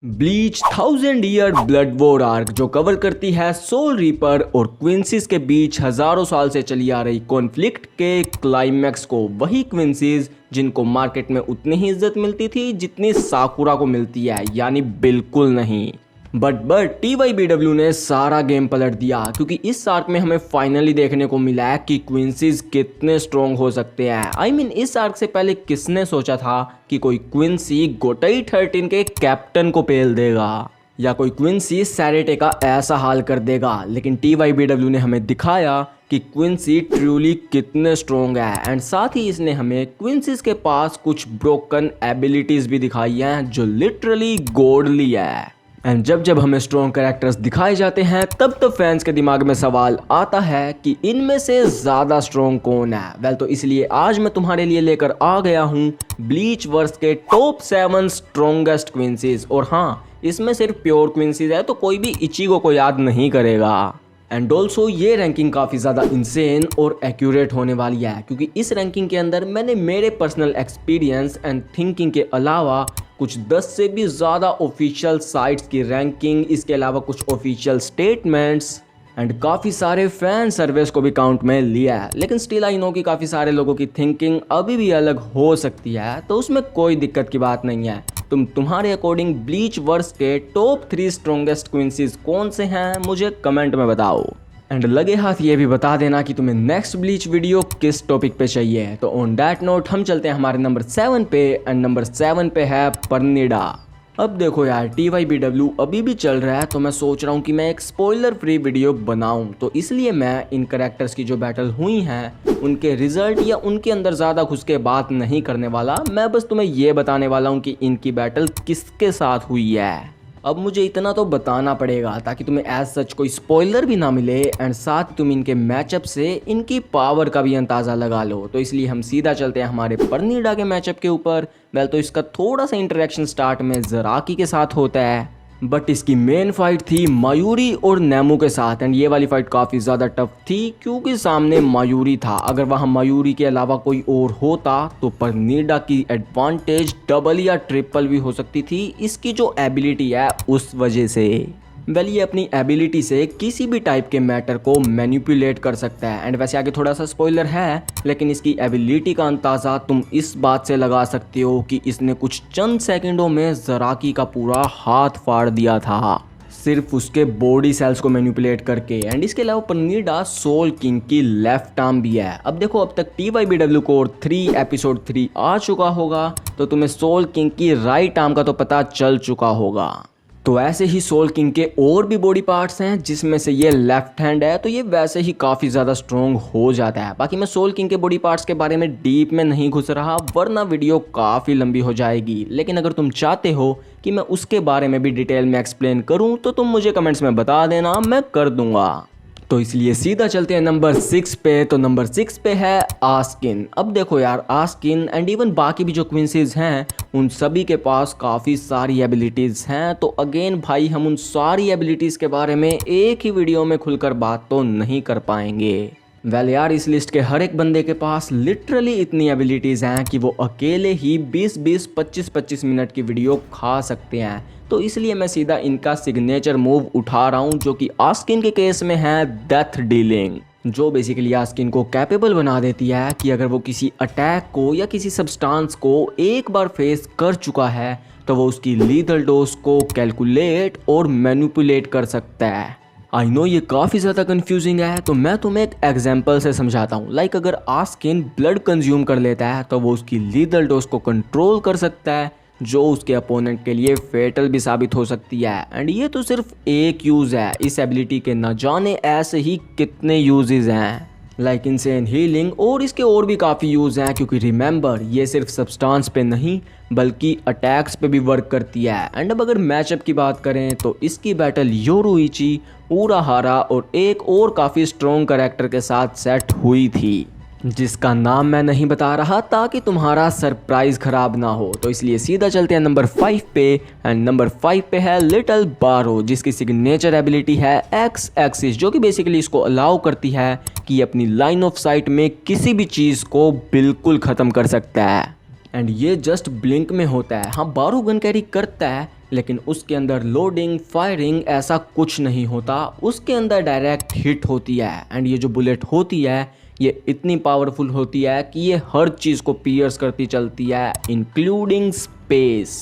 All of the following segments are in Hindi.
Bleach 1000 year blood war arc जो कवर करती है सोल रीपर और क्विंसीज के बीच हजारों साल से चली आ रही कॉन्फ्लिक्ट के क्लाइमैक्स को, वही क्विंसीज जिनको मार्केट में उतनी ही इज्जत मिलती थी जितनी साकुरा को मिलती है, यानी बिल्कुल नहीं। बट TYBW ने सारा गेम पलट दिया, क्योंकि इस आर्क में हमें फाइनली देखने को मिला है कि क्विंसीज कितने स्ट्रॉन्ग हो सकते हैं। I mean, इस आर्क से पहले किसने सोचा था कि कोई क्विंसी गोटाई 13 के कैप्टन को पेल देगा या कोई क्विंसी सैरेटे का ऐसा हाल कर देगा। लेकिन TYBW ने हमें दिखाया कि क्विंसी ट्रूली कितने स्ट्रॉन्ग है, एंड साथ ही इसने हमें क्विंसीज के पास कुछ ब्रोकन एबिलिटीज भी दिखाई हैं जो लिटरली गॉडली है। एंड जब हमें स्ट्रॉन्ग कैरेक्टर्स दिखाए जाते हैं तब फैंस के दिमाग में सवाल आता है कि इनमें से ज़्यादा स्ट्रॉन्ग कौन है। वेल, तो इसलिए आज मैं तुम्हारे लिए लेकर आ गया हूँ ब्लीच वर्स के टॉप 7 स्ट्रॉन्गेस्ट क्विंसीज। और हाँ, इसमें सिर्फ प्योर क्विंसीज है, तो कोई भी इचिगो को याद नहीं करेगा। एंड ऑल्सो ये रैंकिंग काफ़ी ज़्यादा इंसेन और एक्यूरेट होने वाली है, क्योंकि इस रैंकिंग के अंदर मैंने मेरे पर्सनल एक्सपीरियंस एंड थिंकिंग के अलावा कुछ 10 से भी ज़्यादा ऑफिशियल साइट्स की रैंकिंग, इसके अलावा कुछ ऑफिशियल स्टेटमेंट्स एंड काफ़ी सारे फैन सर्वेस को भी काउंट में लिया है। लेकिन स्टिल आई नो कि काफ़ी सारे लोगों की थिंकिंग अभी भी अलग हो सकती है, तो उसमें कोई दिक्कत की बात नहीं है। तुम्हारे अकॉर्डिंग ब्लीच वर्स के टॉप 3 स्ट्रॉन्गेस्ट क्विंसीज कौन से हैं, मुझे कमेंट में बताओ। एंड लगे हाथ ये भी बता देना कि तुम्हें नेक्स्ट ब्लीच वीडियो किस टॉपिक पे चाहिए। तो ऑन दैट नोट हम चलते हैं हमारे नंबर 7 पे, एंड नंबर 7 पे है परनीडा। अब देखो यार, TYBW अभी भी चल रहा है, तो मैं सोच रहा हूँ कि मैं एक स्पॉइलर फ्री वीडियो बनाऊँ। तो इसलिए मैं इन कैरेक्टर्स की जो बैटल हुई हैं उनके रिजल्ट या उनके अंदर ज़्यादा घुस के बात नहीं करने वाला। मैं बस तुम्हें ये बताने वाला हूँ कि इनकी बैटल किसके साथ हुई है। अब मुझे इतना तो बताना पड़ेगा ताकि तुम्हें एज सच कोई स्पॉइलर भी ना मिले, एंड साथ तुम इनके मैचअप से इनकी पावर का भी अंदाज़ा लगा लो। तो इसलिए हम सीधा चलते हैं हमारे परनीडा के मैचअप के ऊपर। वेल, तो इसका थोड़ा सा इंटरेक्शन स्टार्ट में ज़राकी के साथ होता है, बट इसकी मेन फाइट थी मयूरी और नेमू के साथ। एंड ये वाली फाइट काफ़ी ज़्यादा टफ थी, क्योंकि सामने मयूरी था। अगर वहाँ मयूरी के अलावा कोई और होता तो परनीडा की एडवांटेज डबल या ट्रिपल भी हो सकती थी, इसकी जो एबिलिटी है उस वजह से। वेल, ये अपनी एबिलिटी से किसी भी टाइप के मैटर को मैनिपुलेट कर सकता है। एंड वैसे आगे थोड़ा सा स्पॉइलर है, लेकिन इसकी एबिलिटी का अंदाज़ा तुम इस बात से लगा सकते हो कि इसने कुछ चंद सेकंडों में ज़राकी का पूरा हाथ फाड़ दिया था, सिर्फ उसके बॉडी सेल्स को मैनिपुलेट करके। एंड इसके अलावा परनीडा सोल किंग की लेफ्ट आर्म भी है। अब देखो, अब तक TYBW कोर 3 एपिसोड 3 आ चुका होगा, तो तुम्हें सोल किंग की राइट आर्म का तो पता चल चुका होगा। तो ऐसे ही सोल किंग के और भी बॉडी पार्ट्स हैं, जिसमें से ये लेफ्ट हैंड है, तो ये वैसे ही काफ़ी ज़्यादा स्ट्रॉन्ग हो जाता है। बाकी मैं सोल किंग के बॉडी पार्ट्स के बारे में डीप में नहीं घुस रहा, वरना वीडियो काफ़ी लंबी हो जाएगी। लेकिन अगर तुम चाहते हो कि मैं उसके बारे में भी डिटेल में एक्सप्लेन करूँ तो तुम मुझे कमेंट्स में बता देना, मैं कर दूँगा। तो इसलिए सीधा चलते हैं नंबर 6 पे। तो नंबर 6 पे है आस्किन। अब देखो यार, आस्किन एंड इवन बाकी भी जो क्विंसीज हैं उन सभी के पास काफ़ी सारी एबिलिटीज़ हैं। तो अगेन भाई, हम उन सारी एबिलिटीज़ के बारे में एक ही वीडियो में खुलकर बात तो नहीं कर पाएंगे। वेल यार, इस लिस्ट के हर एक बंदे के पास लिटरली इतनी एबिलिटीज़ हैं कि वो अकेले ही 20-20, 25-25 मिनट की वीडियो खा सकते हैं। तो इसलिए मैं सीधा इनका सिग्नेचर मूव उठा रहा हूँ, जो कि आस्किन के केस में है डेथ डीलिंग, जो बेसिकली आस्किन को कैपेबल बना देती है कि अगर वो किसी अटैक को या किसी सब्सटेंस को एक बार फेस कर चुका है तो वो उसकी लीथल डोज को कैलकुलेट और मैनिपुलेट कर सकता है। आई नो ये काफ़ी ज़्यादा कंफ्यूजिंग है, तो मैं तुम्हें एक एग्जांपल से समझाता हूँ। लाइक अगर आस्किन ब्लड कंज्यूम कर लेता है तो वो उसकी लीथल डोज को कंट्रोल कर सकता है, जो उसके अपोनेंट के लिए फेटल भी साबित हो सकती है। एंड ये तो सिर्फ एक यूज़ है, इस एबिलिटी के न जाने ऐसे ही कितने यूजेस हैं, लाइक इंसेन हीलिंग, और इसके और भी काफ़ी यूज़ हैं। क्योंकि रिमेंबर, ये सिर्फ सब्सटेंस पे नहीं बल्कि अटैक्स पे भी वर्क करती है। एंड अब अगर मैचअप की बात करें तो इसकी बैटल योरुइची, उराहारा और एक और काफ़ी स्ट्रॉन्ग कैरेक्टर के साथ सेट हुई थी, जिसका नाम मैं नहीं बता रहा ताकि तुम्हारा सरप्राइज खराब ना हो। तो इसलिए सीधा चलते हैं नंबर 5 पे। एंड नंबर 5 पे है लिटिल बारो, जिसकी सिग्नेचर एबिलिटी है एक्स एक्सिस, जो कि बेसिकली इसको अलाउ करती है कि अपनी लाइन ऑफ साइट में किसी भी चीज़ को बिल्कुल ख़त्म कर सकता है। एंड ये जस्ट ब्लिंक में होता है। हाँ, बारो गन कैरी करता है, लेकिन उसके अंदर लोडिंग फायरिंग ऐसा कुछ नहीं होता, उसके अंदर डायरेक्ट हिट होती है। एंड ये जो बुलेट होती है ये इतनी पावरफुल होती है कि ये हर चीज़ को पियर्स करती चलती है, इंक्लूडिंग स्पेस।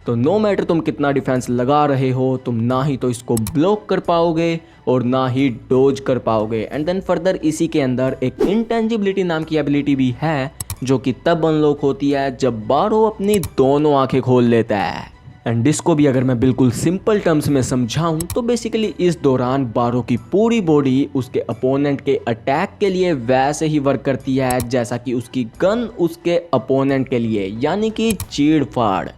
तो नो मैटर तुम कितना डिफेंस लगा रहे हो, तुम ना ही तो इसको ब्लॉक कर पाओगे और ना ही डोज कर पाओगे। एंड देन फर्दर इसी के अंदर एक इंटेंजिबिलिटी नाम की एबिलिटी भी है, जो कि तब अनलॉक होती है जब बारो अपनी दोनों आंखें खोल लेता है। एंड इसको भी अगर मैं बिल्कुल सिंपल टर्म्स में समझाऊं तो बेसिकली इस दौरान बारो की पूरी बॉडी उसके अपोनेंट के अटैक के लिए वैसे ही वर्क करती है जैसा कि उसकी गन उसके अपोनेंट के लिए, यानी कि चीड़ फाड़।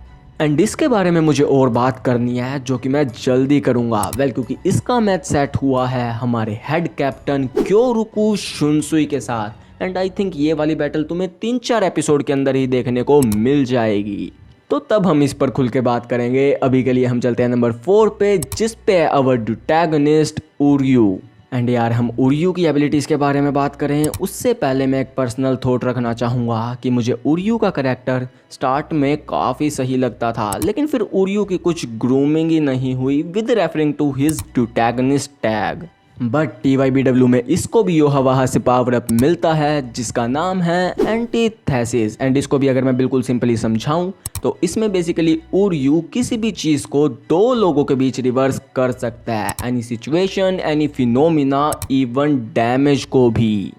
एंड इसके बारे में मुझे और बात करनी है जो कि मैं जल्दी करूंगा, क्योंकि इसका मैच सेट हुआ है हमारे हेड कैप्टन क्योरुकु शुनसुई के साथ। एंड आई थिंक ये वाली बैटल तुम्हें 3-4 एपिसोड के अंदर ही देखने को मिल जाएगी, तो तब हम इस पर खुल के बात करेंगे। अभी के लिए हम चलते हैं नंबर 4 पे, जिस पे है अवर प्रोटैगनिस्ट उर्यू। एंड यार हम उर्यू की एबिलिटीज़ के बारे में बात करें उससे पहले मैं एक पर्सनल थॉट रखना चाहूँगा कि मुझे उर्यू का करैक्टर स्टार्ट में काफ़ी सही लगता था, लेकिन फिर उर्यू की कुछ ग्रूमिंग ही नहीं हुई with referring to his protagonist tag. But TYBW में इसको भी योहावाहा से पावर अप मिलता है जिसका नाम है एंटीथेसिस। एंड इसको भी अगर मैं बिल्कुल सिंपली समझाऊं तो इसमें बेसिकली उर्यू किसी भी चीज़ को 2 लोगों के बीच रिवर्स कर सकता है, any situation, any phenomena, even damage को भी।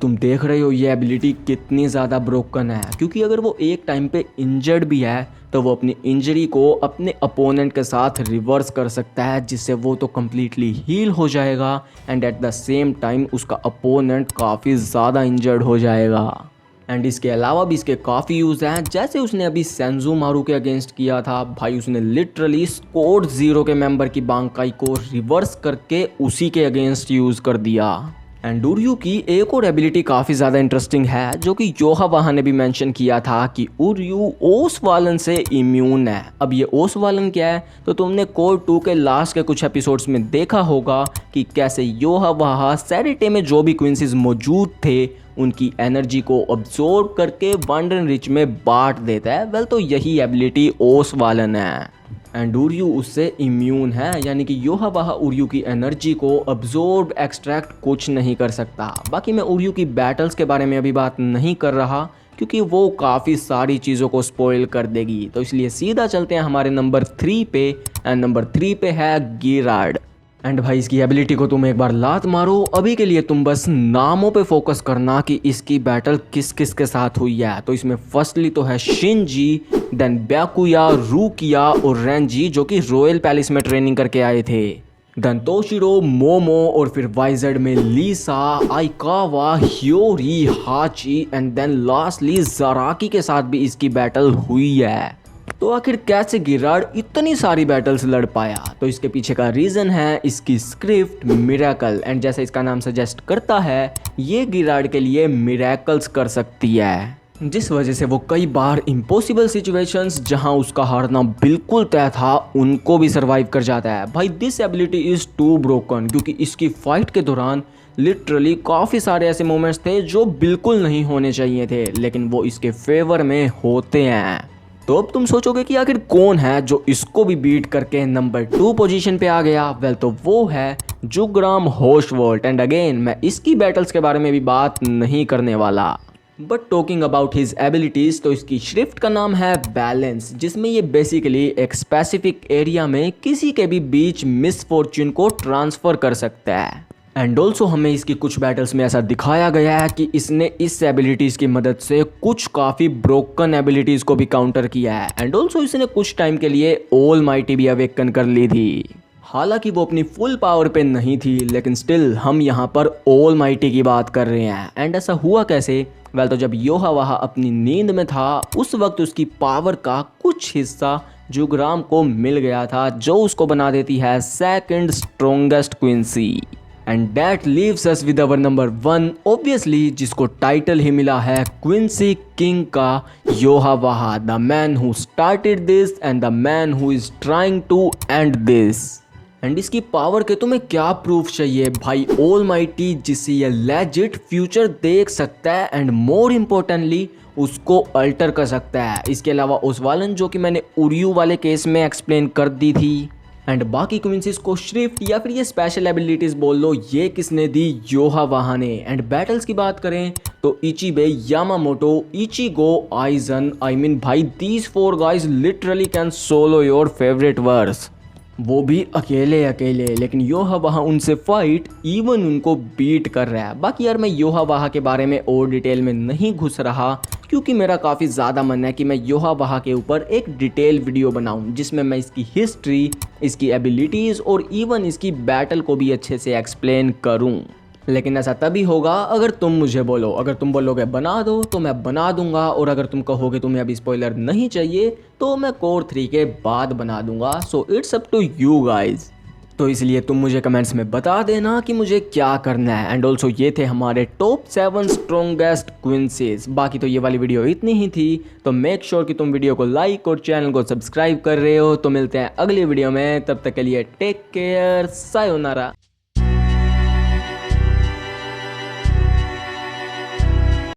तुम देख रहे हो ये एबिलिटी कितनी ज़्यादा ब्रोकन है, क्योंकि अगर वो एक टाइम पे इंजर्ड भी है तो वो अपनी इंजरी को अपने अपोनेंट के साथ रिवर्स कर सकता है, जिससे वो तो कम्प्लीटली हील हो जाएगा and at the same time उसका अपोनेंट काफ़ी ज़्यादा इंजर्ड हो जाएगा। एंड इसके अलावा भी इसके काफ़ी यूज़ हैं, जैसे उसने अभी सेंजुमारू के अगेंस्ट किया था। भाई उसने लिटरली स्क्वाड 0 के मेंबर की बांकाई को रिवर्स करके उसी के अगेंस्ट यूज़ कर दिया। एंड उर्यू की एक और एबिलिटी काफ़ी ज़्यादा इंटरेस्टिंग है, जो कि योहावाहा ने भी मेंशन किया था कि उर्यू ओसवालन से इम्यून है। अब ये ओसवालन क्या है, तो तुमने कोर 2 के लास्ट के कुछ एपिसोड्स में देखा होगा कि कैसे योहावाहा सैरिटे में जो भी क्विंसीज मौजूद थे उनकी एनर्जी को अब्जॉर्ब करके वांडरन रिच में बांट देता है। तो यही एबिलिटी ओसवालन है एंड उर्यू उससे इम्यून है, यानी कि योहावाहा उर्यू की एनर्जी को अब्जॉर्ब एक्सट्रैक्ट कुछ नहीं कर सकता। बाकी मैं उर्यू की बैटल्स के बारे में अभी बात नहीं कर रहा क्योंकि वो काफ़ी सारी चीज़ों को स्पॉइल कर देगी, तो इसलिए सीधा चलते हैं हमारे नंबर 3 पे। एंड नंबर 3 पे है गिराड। एंड भाई इसकी एबिलिटी को तुम एक बार लात मारो, अभी के लिए तुम बस नामों पे फोकस करना कि इसकी बैटल किस किस के साथ हुई है। तो इसमें फर्स्टली तो है शिनजी, देन ब्याकुया, रूकिया और रेंजी जो कि रॉयल पैलेस में ट्रेनिंग करके आए थे, देन तोशिरो, मोमो और फिर वाइजर्ड में लीसा, आइकावा, ह्योरी, हाची एंड देन लास्टली ज़ाराकी के साथ भी इसकी बैटल हुई है। तो आखिर कैसे गिराड इतनी सारी बैटल्स लड़ पाया, तो इसके पीछे का रीज़न है इसकी स्क्रिप्ट मिरेकल। एंड जैसा इसका नाम सजेस्ट करता है ये गिराड के लिए मिरेकल्स कर सकती है, जिस वजह से वो कई बार इम्पॉसिबल सिचुएशंस जहां उसका हारना बिल्कुल तय था उनको भी सर्वाइव कर जाता है। भाई this ability is too broken, क्योंकि इसकी फाइट के दौरान लिटरली काफ़ी सारे ऐसे मोमेंट्स थे जो बिल्कुल नहीं होने चाहिए थे, लेकिन वो इसके फेवर में होते हैं। तो अब तुम सोचोगे कि आखिर कौन है जो इसको भी बीट करके नंबर 2 पोजीशन पे आ गया। तो वो है जुग्राम होशवॉल्ट। एंड अगेन मैं इसकी बैटल्स के बारे में भी बात नहीं करने वाला, but talking about his abilities, तो इसकी श्रिफ्ट का नाम है बैलेंस, जिसमें ये बेसिकली एक स्पेसिफिक एरिया में किसी के भी बीच मिसफॉर्च्यून को ट्रांसफर कर सकता है। एंड ऑल्सो हमें इसकी कुछ बैटल्स में ऐसा दिखाया गया है कि इसने इस एबिलिटीज़ की मदद से कुछ काफ़ी ब्रोकन एबिलिटीज़ को भी काउंटर किया है। एंड ऑल्सो इसने कुछ टाइम के लिए ऑल माइटी भी अवेकन कर ली थी। हालांकि वो अपनी फुल पावर पे नहीं थी, लेकिन स्टिल हम यहाँ पर ऑल माइटी की बात कर रहे हैं। एंड ऐसा हुआ कैसे? तो जब योहावाहा अपनी नींद में था उस वक्त उसकी पावर का कुछ हिस्सा जुग्राम को मिल गया था, जो उसको बना देती है second strongest Quincy. And that leaves us with our number 1 obviously, जिसको टाइटल ही मिला है क्विंसी किंग का, Yhwach, the man who started this and the man who is trying to end this. And इसकी पावर के तुम्हें क्या प्रूफ चाहिए भाई? ऑल माइटी जिससे ये लेजिट फ्यूचर देख सकता है, एंड मोर इम्पोर्टेंटली उसको अल्टर कर सकता है। इसके अलावा ओसवालन जो कि मैंने उरियू वाले केस में एक्सप्लेन कर दी थी। एंड बाकी क्विंसीज को श्रिफ्ट या फिर ये स्पेशल एबिलिटीज़ बोल लो, ये किसने दी? योहावाहा ने। एंड बैटल्स की बात करें तो Ichibe, Yamamoto, Ichigo, Aizen, I mean भाई these 4 guys literally can solo your favourite verse, वो भी अकेले अकेले। लेकिन योहावाहा उनसे फाइट इवन उनको बीट कर रहा है। बाकी यार मैं योहावाहा के बारे में और डिटेल में नहीं घुस रहा, क्योंकि मेरा काफ़ी ज़्यादा मन है कि मैं योहावाहा के ऊपर एक डिटेल वीडियो बनाऊं जिसमें मैं इसकी हिस्ट्री, इसकी एबिलिटीज़ और इवन इसकी बैटल को भी अच्छे से एक्सप्लेन करूं। लेकिन ऐसा तभी होगा अगर तुम मुझे बोलो। अगर तुम बोलोगे बना दो तो मैं बना दूंगा, और अगर तुम कहोगे तुम्हें अभी स्पॉइलर नहीं चाहिए तो मैं कोर 3 के बाद बना दूंगा। So it's up to you guys. तो इसलिए तुम मुझे कमेंट्स में बता देना कि मुझे क्या करना है। एंड ऑल्सो ये थे हमारे टॉप 7 स्ट्रॉन्गेस्ट क्विंसीज। बाकी तो ये वाली वीडियो इतनी ही थी, तो मेक श्योर कि तुम वीडियो को लाइक और चैनल को सब्सक्राइब कर रहे हो। तो मिलते हैं अगली वीडियो में, तब तक के लिए टेक केयर, सायोनारा।